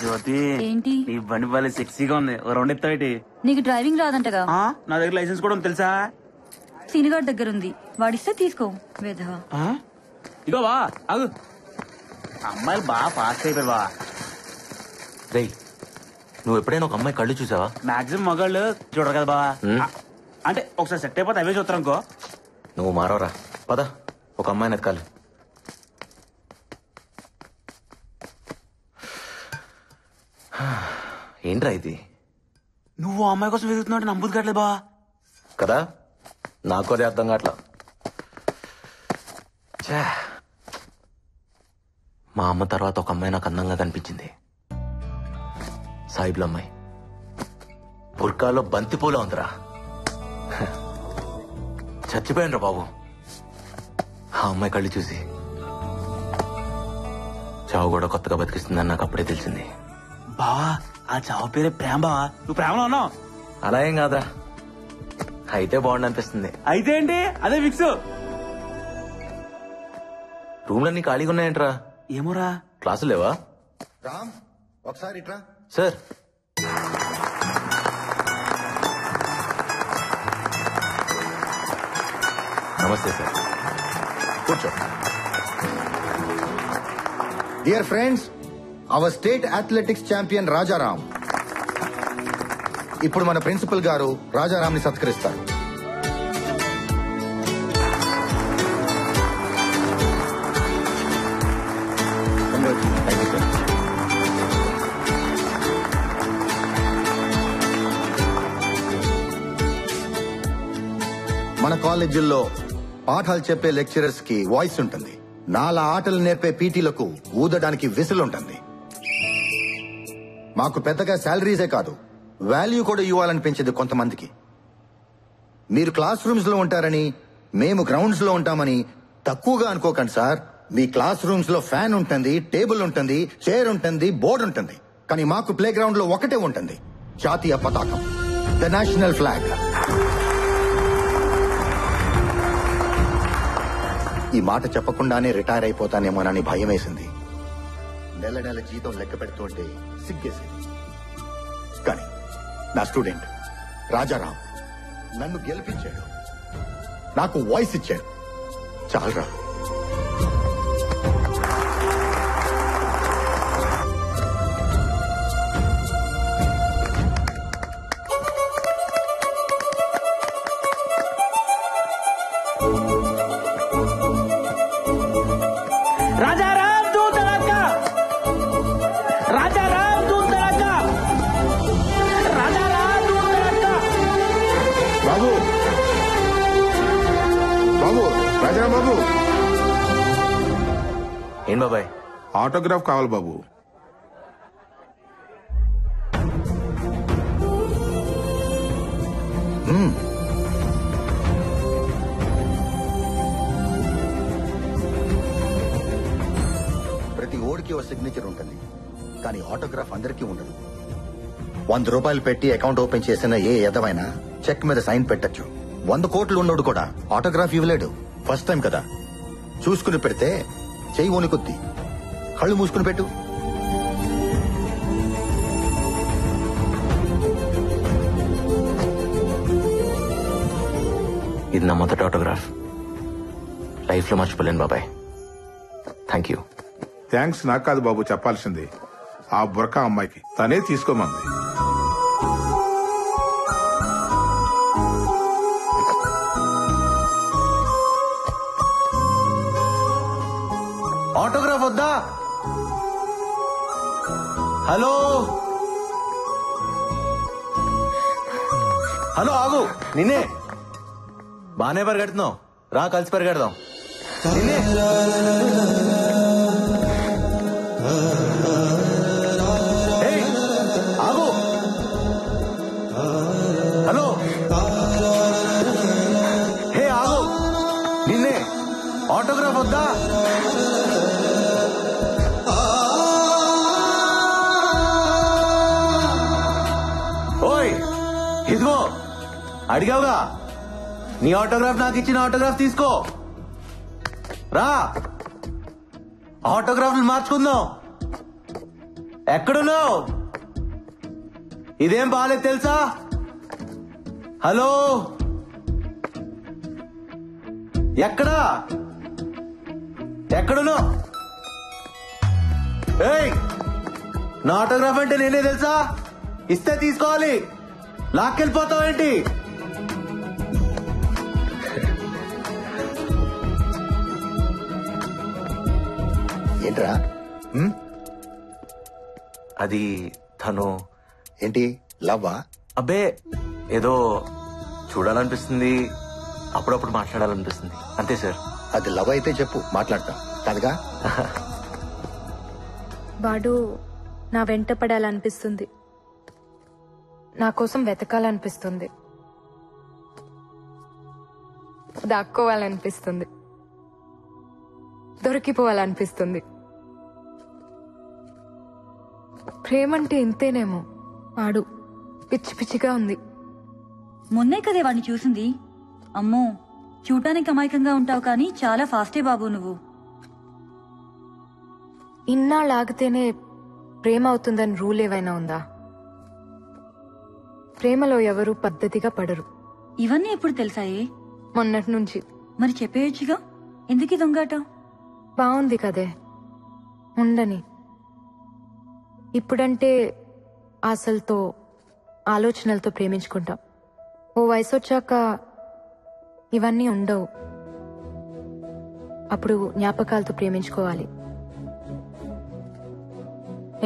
జ్యోతి ఏంటి? నీ బండి బాలే సెక్సీగా ఉంది. ఓ రౌండ్ ఎత్తావేటి? నీకు డ్రైవింగ్ రాదంటగా? నా దగ్గర లైసెన్స్ కూడా ఉంది తెలుసా? సీనిగాడ్ దగ్గర ఉంది, వాడిస్తే తీసుకో. వేధవా. ఇగో బా అగు, అమ్మాయిలు బాగా ఫాస్ట్ అయిపోయారు బా. రేయ్, నువ్వు ఎప్పుడైనా ఒక అమ్మాయి కళ్ళు చూసావా? మాక్సిమం మగాళ్ళు చూడరు కదా బా. అంటే ఒకసారి సెట్ అయిపోతే అవే చూస్తారు అనుకో. నువ్వు మారవరా, పద ఒక అమ్మాయిని ఎతకాలి. ఏంట్రా ఇది? నువ్వు ఆ అమ్మాయి కోసం వెతుకుతున్నావు అంటే నమ్ముదు కావట్లేదు బా. కదా, నాకు అదే అర్థం కావట్లా. మా అమ్మ తర్వాత ఒక అమ్మాయి నాకు అందంగా కనిపించింది. సాయిబుల అమ్మాయి, బుర్కాలో బంతిపూల ఉందిరా. చచ్చిపోయాను బాబు ఆ అమ్మాయి కళ్ళు చూసి. చావు కూడా కొత్తగా బతికిస్తుందని నాకు అప్పుడే తెలిసింది. బావా ఆ చావు పేరే ప్రేమ బావా. నువ్వు ప్రేమలో ఉన్నావు? అలా ఏం కాదా, అయితే బాగుండు అనిపిస్తుంది. అయితే ఏంటి, అదే ఫిక్స్. రూమ్లన్నీ ఖాళీగా ఉన్నాయంట్రా. ఏమోరా. క్లాసులు లేవా? రామ్ ఒకసారి ఇట్రా. సార్, నమస్తే సార్, కూర్చో. Dear friends, our state athletics champion Rajaram ఇప్పుడు మన ప్రిన్సిపల్ గారు రాజారాంని సత్కరిస్తారు. మన కాలేజీల్లో పాఠాలు చెప్పే లెక్చరర్స్ కి వాయిస్ ఉంటుంది. నాలా ఆటలు నేర్పే పీటీలకు ఊదడానికి విసులు ఉంటుంది. మాకు పెద్దగా శాలరీసే కాదు, వాల్యూ కూడా ఇవ్వాలనిపించేది కొంతమందికి. మీరు క్లాస్ రూమ్స్ లో ఉంటారని మేము గ్రౌండ్స్ లో ఉంటామని తక్కువగా అనుకోకండి సార్. మీ క్లాస్ రూమ్స్ లో ఫ్యాన్ ఉంటుంది, టేబుల్ ఉంటుంది, చైర్ ఉంటుంది, బోర్డు ఉంటుంది. కానీ మాకు ప్లే గ్రౌండ్ లో ఒకటే ఉంటుంది, జాతీయ పతాకం, ద నేషనల్ ఫ్లాగ్. ఈ మాట చెప్పకుండానే రిటైర్ అయిపోతానేమోనని భయం వేసింది. నెల నెల జీతం లెక్క పెడుతుంటే సిగ్గేసింది. కానీ నా స్టూడెంట్ రాజారాం నన్ను గెలిపించాడు, నాకు వాయిస్ ఇచ్చాడు. చాలరా. రాజారాం తూ తడక్కా, రాజారాం తూ తడక్కా, రాజారాం తూ తడక్కా. బాబు బాబు రాజారాం బాబు, ఏం బాబాయ్? ఆటోగ్రాఫ్ కావాలి బాబు. ప్రతి ఓడికి ఓ సిగ్నేచర్ ఉంటుంది, కానీ ఆటోగ్రాఫ్ అందరికీ ఉండదు. 100 రూపాయలు పెట్టి అకౌంట్ ఓపెన్ చేసిన ఏ ఎదవైనా చెక్ మీద సైన్ పెట్టచ్చు. 100 కోట్లు ఉన్నోడు కూడా ఆటోగ్రాఫ్ ఇవ్వలేడు. ఫస్ట్ టైం కదా, చూసుకుని పెడితే చెయ్యి వణుకుద్ది. కళ్ళు మూసుకుని పెట్టు. ఇది నా మొదటి ఆటోగ్రాఫ్. లైఫ్ లో మర్చిపోలేను బాబాయ్. Thank you. థ్యాంక్స్ నాకు కాదు బాబు చెప్పాల్సింది, ఆ బుర్కా అమ్మాయికి. తనే తీసుకోమంది. ఆటోగ్రాఫ్ వద్దా? హలో హలో, ఆగు. నిన్నే. బానే పరిగెడుతున్నావు, రా కలిసి పరిగెడదాం. నిన్నే. ఏయ్, ఆగు. హలో, హే ఆగు. నిన్నే. ఆటోగ్రాఫ్ వద్దా? ఓయ్, ఇదిగో అడిగావుగా, నీ ఆటోగ్రాఫ్ నాకు ఇచ్చిన ఆటోగ్రాఫ్ తీసుకో. రా, ఆటోగ్రాఫ్లు మార్చుకుందాం. ఎక్కడున్నావు? ఇదేం బాలేదు తెలుసా? హలో, ఎక్కడా? ఎక్కడున్నావు? ఏయ్, నా ఆటోగ్రాఫ్ అంటే నేనే తెలుసా? ఇస్తే తీసుకోవాలి, లాక్కెళ్ళిపోతావు ఏంటి? ఏంట్రా? అది తను. ఏంటి లవ్వా? అబ్బే, ఏదో చూడాలనిపిస్తుంది, అప్పుడప్పుడు మాట్లాడాలనిపిస్తుంది, అంతే సార్. అది లవ్ అయితే చెప్పు, మాట్లాడతా కాదుగా. వాడు నా వెంట పడాలనిపిస్తుంది, నా కోసం వెతకాలనిపిస్తుంది, దాక్కోవాలనిపిస్తుంది, దొరికిపోవాలనిపిస్తుంది. ప్రేమంటే ఇంతేనేమో. వాడు పిచ్చి పిచ్చిగా ఉంది. మొన్నే కదే వాడిని చూసింది. అమ్మో, చూడటానికి అమాయకంగా ఉంటావు కానీ చాలా ఫాస్టే బాబు నువ్వు. ఇన్నాళ్ళు ఆగితేనే ప్రేమ అవుతుందని రూల్ ఏవైనా ఉందా? ప్రేమలో ఎవరు పద్ధతిగా పడరు. ఇవన్నీ ఎప్పుడు తెలుసాయే? మొన్నటి నుంచి. మరి చెప్పేయొచ్చుగా, ఎందుకు ఈ దొంగాట? బాగుంది కదే, ఉండని. ఇప్పుడంటే ఆశలతో ఆలోచనలతో ప్రేమించుకుంటాం. ఓ వయసు వచ్చాక ఇవన్నీ ఉండవు. అప్పుడు జ్ఞాపకాలతో ప్రేమించుకోవాలి.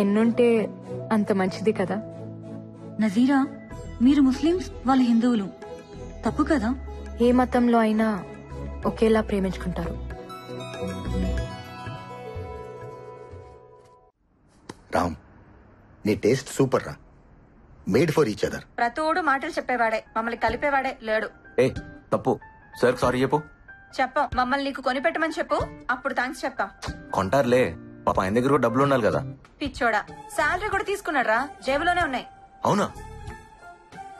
ఎన్నుంటే అంత మంచిది కదా. నజీరా, మీరు ముస్లిమ్స్, వాళ్ళు హిందువులు, తప్పు కదా? ఏ మతంలో అయినా ఒకేలా ప్రేమించుకుంటారు. రామ్, నీ టేస్ట్ సూపర్ రా. Made for each other. ప్రతోడు మాటలు చెప్పేవాడే, మమ్మల్ని కలిపేవాడే లేడు. ఏ తప్పు సార్, సారీ చెప్పు. చెప్పం, మమ్మల్ని నీకు కొనిపెట్టమని చెప్పు, అప్పుడు థ్యాంక్స్ చెప్తా. కొంటారులే, పాప ఆయన దగ్గర కూడా డబ్బులు ఉండాలి కదా. పిచ్చోడా, శాలరీ కూడా తీసుకున్నాడు రా, జేబులోనే ఉన్నాయి. అవునా?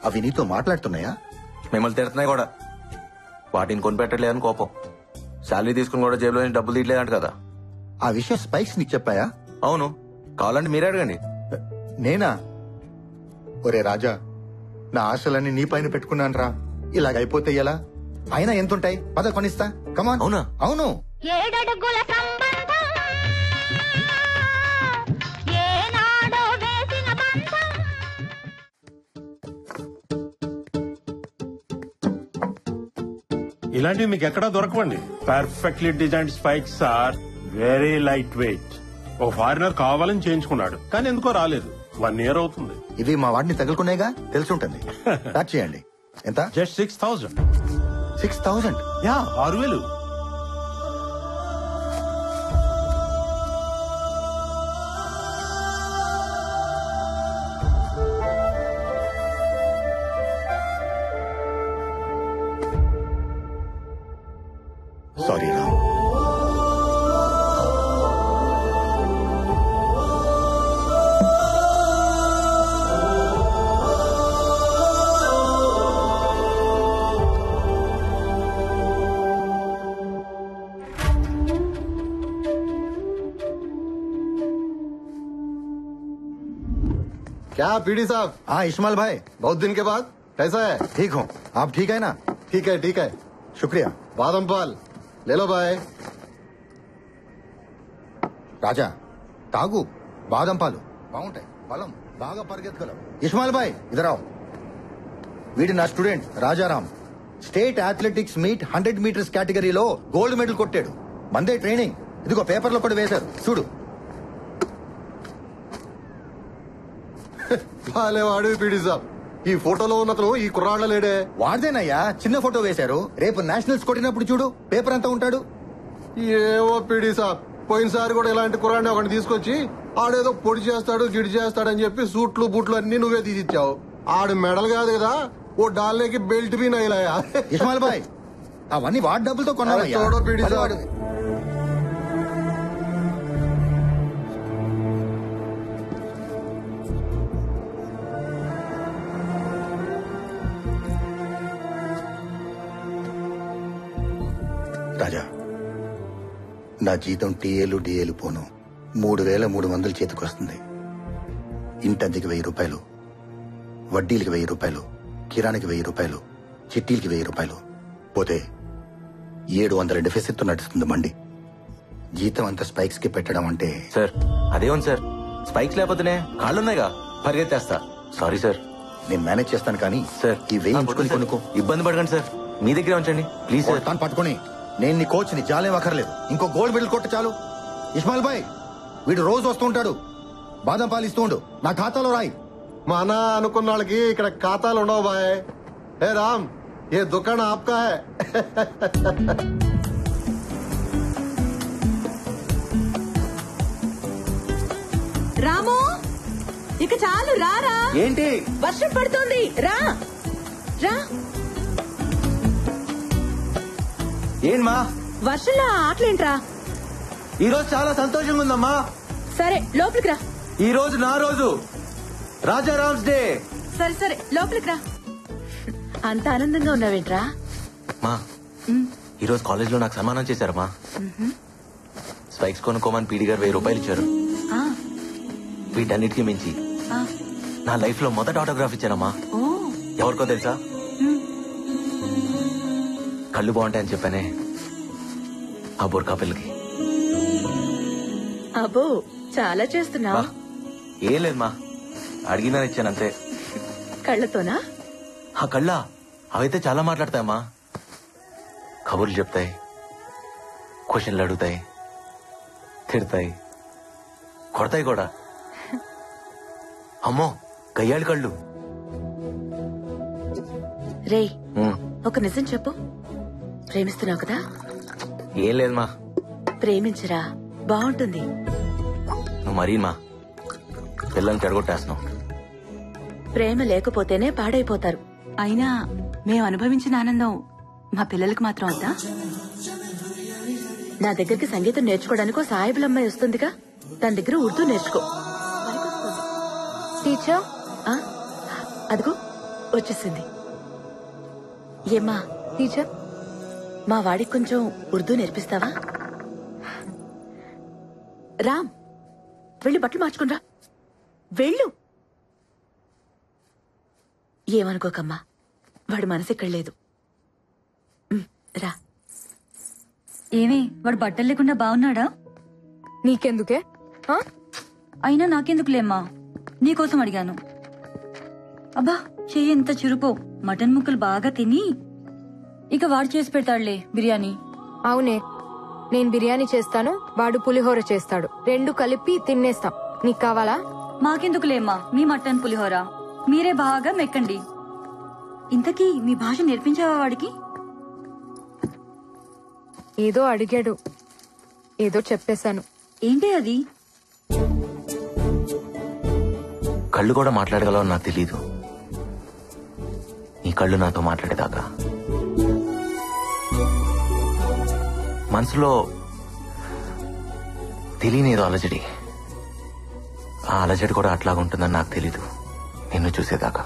అవి నీతో మాట్లాడుతున్నాయా? మిమ్మల్ని తిడుతున్నాయి కూడా. వాటిని కొనిపెట్టలేదని కోపం. శాలరీ తీసుకుని కూడా జేబులో నుంచి డబ్బులు తీయలేదంట కదా. ఆ విషయం స్పైక్స్ నీకు చెప్పాయా? అవును, కావాలంటే మీరే అడగండి. నేనా? ఒరే రాజా, నా ఆశలన్నీ నీ పైన పెట్టుకున్నాను రా. ఇలాగైపోతే ఎలా? అయినా ఎంతుంటాయి? పద కొనిస్తా. కమాన్. అవునా? అవును. ఏడడుగుల సంబంధం, ఏనాడో వేసిన బంధం. ఇలాంటివి మీకు ఎక్కడా దొరకవండి. Perfectly designed spikes are very light weight. ఓ ఫారినర్ కావాలని చేయించుకున్నాడు, కానీ ఎందుకో రాలేదు. 1 year అవుతుంది. ఇవి మా వాడిని తగులుకునేగా, తెలుసుంటుంది. ప్యాక్ చేయండి. ఎంత? జస్ట్ 6,000. 6,000? యా, 6,000. సారీ రామ్. क्या पीडी साहब? हाँ इस्माइल भाई, बहुत दिन के बाद कैसा है? ठीक हूँ. आप ठीक है ना? ठीक है ठीक है. शुक्रिया. बादाम पाल ले लो भाई. రాజా, తాగు బాదం పాలు, బాగుంటాయి, బలం బాగా పరిగెత్తగలవు. ఇస్మాయిల్ భాయ్ ఇదరావు. వీడి నా student Rajaram. State athletics meet 100 meters కేటగిరీలో గోల్డ్ మెడల్ కొట్టాడు. మందే ట్రైనింగ్. ఇదిగో పేపర్లో కూడా వేశారు, చూడు. బాలే వాడు పీడి సాబ్. ఈ ఫోటోలో ఉన్నతను ఈ కుర్రాళ్ళ లేడే. వాడిదేనయ్యా, చిన్న ఫోటో వేశారు. రేపు నేషనల్స్ కొట్టినప్పుడు చూడు, పేపర్ అంతా ఉంటాడు. ఏవో పీడి సాబ్, పోయినసారి కూడా ఇలాంటి కుర్రాడిని ఒకటి తీసుకొచ్చి ఆడేదో పొడి చేస్తాడు గిడి చేస్తాడని చెప్పి సూట్లు బూట్లు అన్ని నువ్వే తీసిచ్చావు. ఆడు మెడల్ కాదు కదా, ఓ డాల్నేకి బెల్ట్ బీ నైలాయా. ఇస్మాయిల్ భాయ్, అవన్నీ వాడి డబ్బులతో కొన్నావయ్యా. చూడో పీడి అదే సాబ్. వాడు. రాజా, నా జీతం టీఏలు డిఏలు పోను 3,300 చేతికొస్తుంది. ఇంటద్దెకి 1000 రూపాయలు, వడ్డీలకి 1000 రూపాయలు, కిరాణికి 1000 రూపాయలు, చిట్టీలకి 1000 రూపాయలు పోతే 700 డెఫిసిట్ నడుస్తుంది మండి. జీతం అంతా స్పైక్స్ కి పెట్టడం అంటే సార్ అదేమని సార్, స్పైక్స్ లేకపోతేనే కాళ్ళున్నాయిగా, పరిగెత్తేస్తా. Sorry sir. నేను మేనేజ్ చేస్తాను కానీ సార్ ఈ 1000 ఉంచుకొని కొనుక్కో. ఇబ్బంది పడకండి సార్, మీ దగ్గరే ఉంచండి ప్లీజ్ సార్. తాను పట్టుకొని నేను నీ కోచ్ ని జాలేం అక్కర్లేదు. ఇంకో గోల్డ్ మెడల్ కొట్ట చాలు. ఇస్మాయిల్ భాయ్ వీడు రోజు వస్తూ ఉంటాడు, బాదం పాలు ఇస్తూ ఉండు, నా ఖాతాలో రాయి. మన అనుకున్న వాళ్ళకి ఇక్కడ ఖాతాలు ఉండవు బాయ్. ఏ రామ్, ఏ దుకాణం ఆప్కా హై. రాము, ఇక చాలు రారా. ఏంటి వర్షం పడుతోంది, రా రా. ఏంటమ్మా వర్షంలో ఆటలేంట్రా? ఈ రోజు చాలా సంతోషంగా ఉందమ్మా. సరే లోపలికి రా. ఈ రోజు నా రోజు, రాజారామ్స్ డే. సరే సరే లోపలికి రా. అంత ఆనందంగా ఉన్నావేంట్రా? మా ఈ రోజు కాలేజ్ లో నాకు సన్మానం చేశారమ్మా. స్పైక్స్ కొనుక్కోమని పీడి గారు 1000 రూపాయలు ఇచ్చారు. వీటన్నిటికీ మించి నా లైఫ్ లో మొదటి ఆటోగ్రాఫ్ ఇచ్చానమ్మా. ఎవరికో తెలుసా? కళ్ళు బాగుంటాయని చెప్పానే ఆ బుర్కా పిల్లకి. అబ్బో చాలా చేస్తున్నావు. ఏం లేదు మా, అడిగిందని ఇచ్చాను అంతే. కళ్ళతోనా? ఆ కళ్ళ అవైతే చాలా మాట్లాడతాయమ్మా. కబుర్లు చెప్తాయి, క్వశ్చన్లు అడుగుతాయి, తిడతాయి, కొడతాయి కూడా. అమ్మో గయ్యాళి కళ్ళు. రే ఒక నిజం చెప్పు, ప్రేమిస్తున్నావు కదా? ఏం లేదు మా. ప్రేమించరా, బాగుంటుంది. నువ్వు మరీ మా పిల్లల్ని చెడగొట్టేస్తున్నావు. ప్రేమ లేకపోతేనే పాడైపోతారు. అయినా మేము అనుభవించిన ఆనందం మా పిల్లలకు మాత్రం వద్దా? నా దగ్గరికి సంగీతం నేర్చుకోవడానికి సాయిబుల్ అమ్మాయి వస్తుందిగా, తన దగ్గర ఉర్దూ నేర్చుకో. టీచర్ అదిగో వచ్చేసింది. ఏమ్మా టీచర్, మా వాడికి కొంచెం ఉర్దూ నేర్పిస్తావా? రామ్ వెళ్ళి బట్టలు మార్చుకునిరా, వెళ్ళు. ఏమనుకోకమ్మా, వాడు మనసు ఇక్కడ లేదు. రా. ఏమే వాడు బట్టలు లేకుండా బాగున్నాడా? నీకెందుకే? అయినా నాకెందుకులేమ్మా, నీకోసం అడిగాను. అబ్బా చెయ్యి ఎంత చురుకో. మటన్ ముక్కలు బాగా తిని ఇక వాడు చేసి పెడతాడులే బిర్యానీ. అవునే, నేను బిర్యానీ చేస్తాను, వాడు పులిహోర చేస్తాడు. 2 కలిపి తినేస్తాం. నీకు కావాలా? మాకెందుకులేమ్మా మీ మటన్ పులిహోర, మీరే బాగా మెక్కండి. ఇంతకీ మీ భాష నేర్పించావా వాడికి? ఏదో అడిగాడు, ఏదో చెప్పేశాను. ఏంటి అది? కళ్ళు కూడా మాట్లాడగలవు నాకు తెలీదు. నీ కళ్ళు నాతో మాట్లాడేదాకా మనసులో తెలియనేదో అలజడి. ఆ అలజడి కూడా అట్లాగుంటుందని నాకు తెలీదు నిన్ను చూసేదాకా.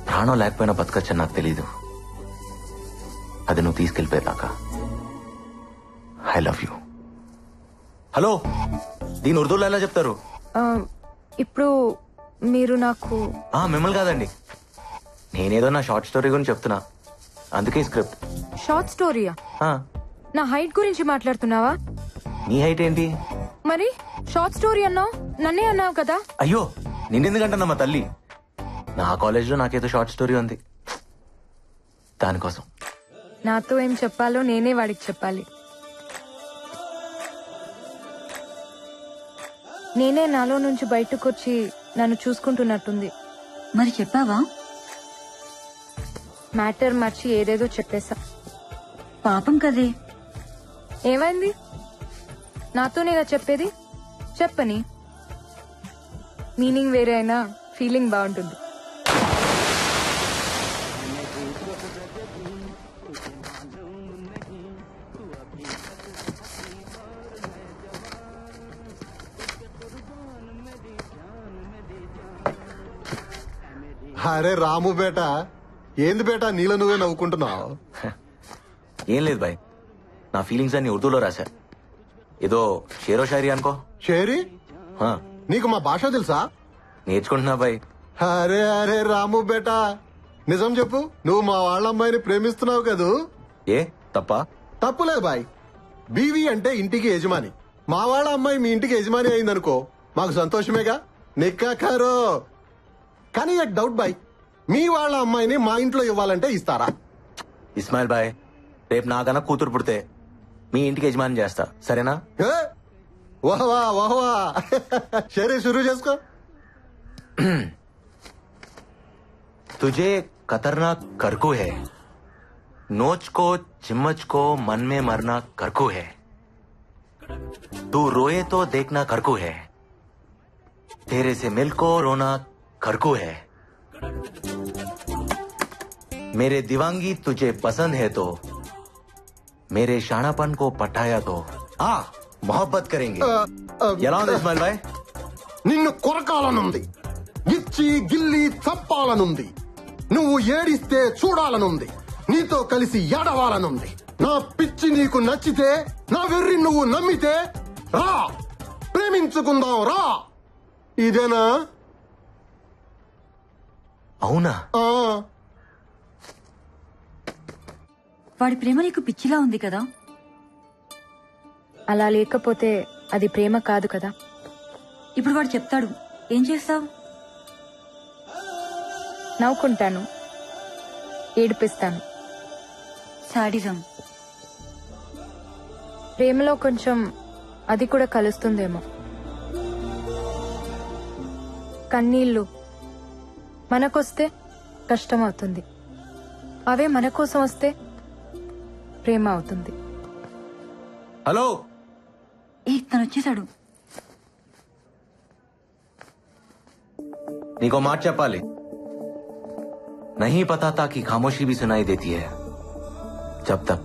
ప్రాణం లేకపోయినా బతకచ్చని నాకు తెలీదు, అది నువ్వు తీసుకెళ్ళిపోయేదాకా. I love you. హలో, దీని ఉర్దూలో ఎలా చెప్తారు? ఇప్పుడు మీరు నాకు మిమ్మల్ని కాదండి, నేనేదో నా షార్ట్ స్టోరీ గురించి చెప్తున్నా, అందుకే స్క్రిప్ట్. షార్ట్ స్టోరీయా? నా హైట్ గురించి మాట్లాడుతున్నావా? నీ హైట్ ఏంటి? మరి షార్ట్ స్టోరీ అన్నావు, నన్నే అన్నావు కదా. అయ్యో నిన్నెందుకంటున్నా మా తల్లి, నా కాలేజ్ లో నాకేదో షార్ట్ స్టోరీ ఉంది, దానికోసం. నాతో ఏం చెప్పాలో నేనే వాడికి చెప్పాలి. నేనే నాలో నుంచి బయటకు వచ్చి నన్ను చూసుకుంటున్నట్టుంది. మరి చెప్పావా? మ్యాటర్ మర్చి ఏదేదో చెప్పేశా. పాపం కదే. ఏమైంది? నాతోనేగా చెప్పేది, చెప్పని. మీనింగ్ వేరే అయినా ఫీలింగ్ బాగుంటుంది. అరే రాము బేటా, ఏంది బేటా నీలో నువ్వే నవ్వుకుంటున్నావు? ఏం లేదు బాయ్, నా ఫీలింగ్స్ అన్ని ఉర్దూలో రాశా. ఏదో షేరో షాయరీ అనుకో. షేరీ? నీకు మా భాష తెలుసా? నేర్చుకుంటున్నా బాయ్. అరే అరే రాము బేటా, నిజం చెప్పు, నువ్వు మా వాళ్ళ అమ్మాయిని ప్రేమిస్తున్నావు కదూ? ఏ తప్ప? తప్పులేదు బాయ్. బీవీ అంటే ఇంటికి యజమాని. మా వాళ్ళ అమ్మాయి మీ ఇంటికి యజమాని అయిందనుకో మాకు సంతోషమేగా. నిక్కాకారో. కానీ ఒక డౌట్ బాయ్, మీ వాళ్ళ అమ్మాయిని మా ఇంట్లో ఇవ్వాలంటే ఇస్తారా? ఇస్మాయిల్ బాయ్, రేపు నాకన్నా కూతురు పుడితే మీ ఇంటికి యజమాని చేస్తా, సరేనా? వాహ్వా వాహ్వా. సరే షురూ చేసుకో. तुझे खतरनाक करकू है, नोच को चिम्मच को मन में मरना करकू है, तू रोए तो देखना करकू है, तेरे से मिल को रोना करकू है, मेरे दीवांगी तुझे पसंद है तो मेरे शानापन को पटाया तो आ मोहब्बत करेंगे. ఎలా ఉంది ఇస్మాయిల్ భాయ్? నిన్ను కొరకాలనుంది, ఇచ్చి గిల్లి చంపాలనుంది, నువ్వు ఏడిస్తే చూడాలనుంది, నీతో కలిసి ఏడవాలనుంది. నా పిచ్చి నీకు నచ్చితే, నా వెర్రి నువ్వు నమ్మితే రా, ప్రేమించుకుందాం రా. ఇదేనా? అవునా? వాడి ప్రేమ నీకు పిచ్చిలా ఉంది కదా? అలా లేకపోతే అది ప్రేమ కాదు కదా. ఇప్పుడు వాడు చెప్తాడు, ఏం చేస్తావు? నవ్వుకుంటాను, ఏడిపిస్తాను. సాడిజం. ప్రేమలో కొంచెం అది కూడా కలుస్తుందేమో. కన్నీళ్లు మనకొస్తే కష్టం అవుతుంది, అవే మన కోసం వస్తే ప్రేమ అవుతుంది. హలో, తను వచ్చేసాడు. నీకో మాట చెప్పాలి. नहीं पता था कि खामोशी भी सुनाई देती है जब तक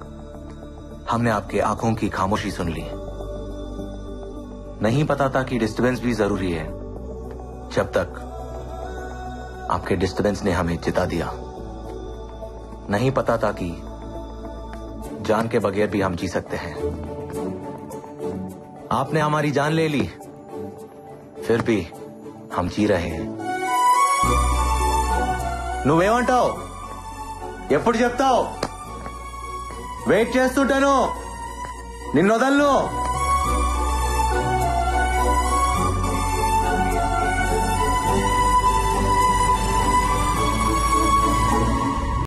हमने आपके आंखों की खामोशी सुन ली. नहीं पता था कि डिस्टर्बेंस भी जरूरी है जब तक आपके डिस्टर्बेंस ने हमें जिता दिया. नहीं पता था कि जान के बगैर भी हम जी सकते हैं. आपने हमारी जान ले ली, फिर भी हम जी रहे हैं. నువ్వేమంటావు? ఎప్పుడు చెప్తావు? వెయిట్ చేస్తుంటాను, నిన్ను వదలను.